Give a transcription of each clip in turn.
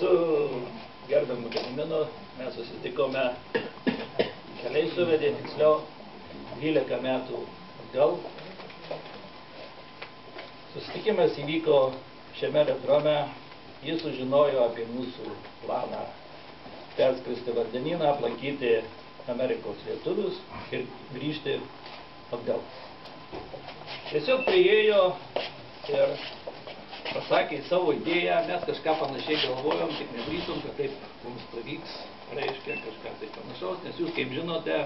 Su gerbiamu Gediminu mes susitikome keliai suvedė, tiksliau 12 metų atgal. Susitikimas įvyko šiame aerodrome, jis sužinojo apie mūsų planą perskristi vandenyną, aplankyti Amerikos lietuvius ir grįžti atgal. Tiesiog priėjo ir pasakė savo idėją, mes kažką panašiai galvojom, tik nedrįsom, kad taip mums pavyks, reiškia kažką tai panašaus, nes jūs, kaip žinote,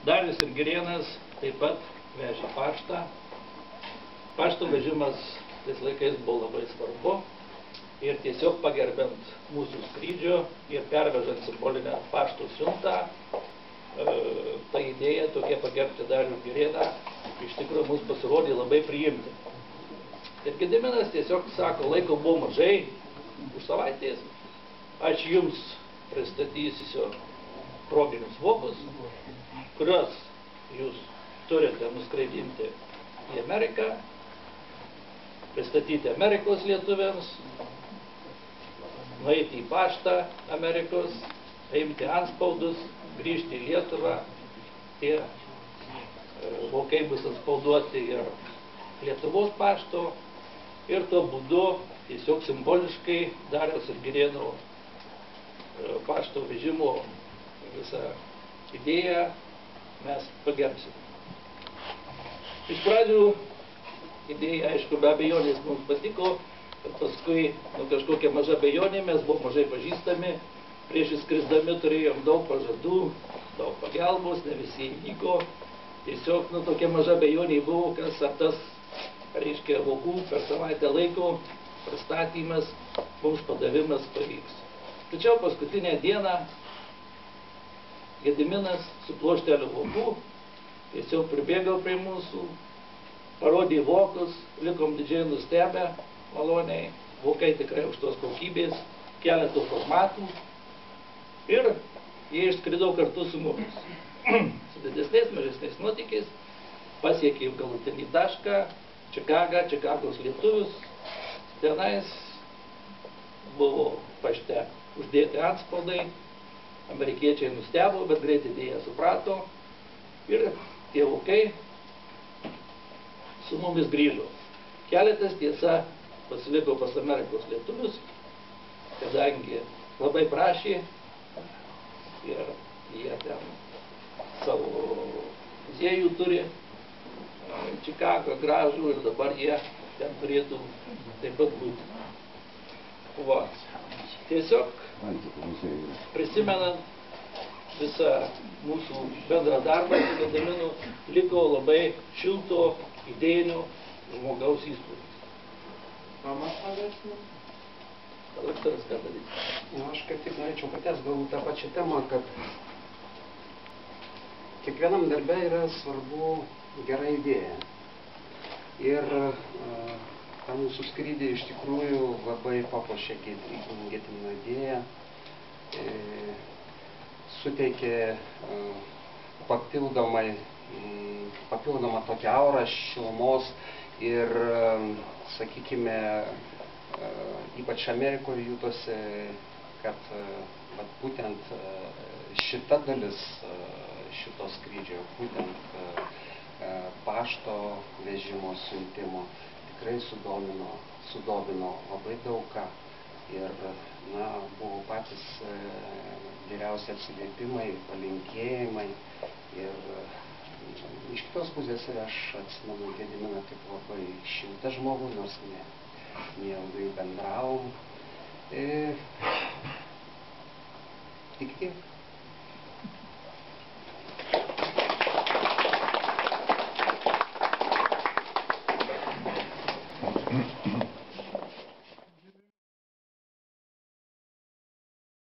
Darius ir Girėnas taip pat vežė paštą. Pašto vežimas tais laikais buvo labai svarbu ir tiesiog pagerbent mūsų skrydžio ir pervežant simbolinę pašto siuntą, ta idėja tokia pagerbti Darių ir Girėną iš tikrųjų mums pasirodė labai priimti. Ir Gediminas tiesiog sako, laiko buvo mažai, už savaitės aš jums pristatysiu proginius vokus, kuriuos jūs turite nuskraidinti į Ameriką, pristatyti Amerikos lietuviams, nueiti į paštą Amerikos, paimti anspaudus, grįžti į Lietuvą, tie vokai bus atspauduoti ir Lietuvos pašto ir tuo būdu tiesiog simboliškai Dariaus ir Girėno pašto vežimo visą idėją mes pagerbsime. Iš pradžių idėja, aišku, be abejonės mums patiko, bet paskui kažkokia maža abejonė, mes buvom mažai pažįstami, prieš įskrisdami turėjom daug pažadų, daug pagalbos, ne visi įvyko, tiesiog tokia maža abejonė buvo, kas ar tas, reiškia, vokų per savaitę laiko pristatymas, mums padavimas pavyks. Tačiau paskutinę dieną Gediminas su pluošteliu vokų tiesiog pribėgo prie mūsų, parodė vokus, likom didžiai nustebę, maloniai, vokai tikrai aukštos kokybės, keletų formatų ir jie išskrido kartu su mumis. Su didesniais, mažesniais nuotykiais pasiekė galutinį tašką, Čikagos lietuvius, tenais buvo pašte uždėti antspaudai, amerikiečiai nustebo, bet greitai idėją suprato ir tie vokai su mumis grįžo. Keletas tiesa pasiliko pas Amerikos lietuvius, kadangi labai prašė ir jie ten savo muziejų turi, Čikagą gražų ir dabar jie ten turėtų taip pat būti. Va. Tiesiog prisimenant visą mūsų bendrą darbą su Gediminu, liko labai šilto idėjinio žmogaus įspūdis. Aš norėčiau. Daktaras, ką daryti? Aš kaip tik norėčiau pratęsti galbūt tą pačią temą, kad kiekvienam darbe yra svarbu gera idėja. Ir tą mūsų skrydį iš tikrųjų labai papuošė Gedimino idėja, suteikė papildomą tokią aurą šilumos ir, sakykime, ypač Amerikoje jutosi, kad būtent šita dalis šito skrydžio, būtent pašto vežimo, siuntimo tikrai sudomino labai daug ką ir buvo patys geriausi atsiliepimai, palinkėjimai ir iš kitos pusės aš atsimenu Gediminą kaip labai šiltą žmogų, nors neilgai bendravom. Tik tiek.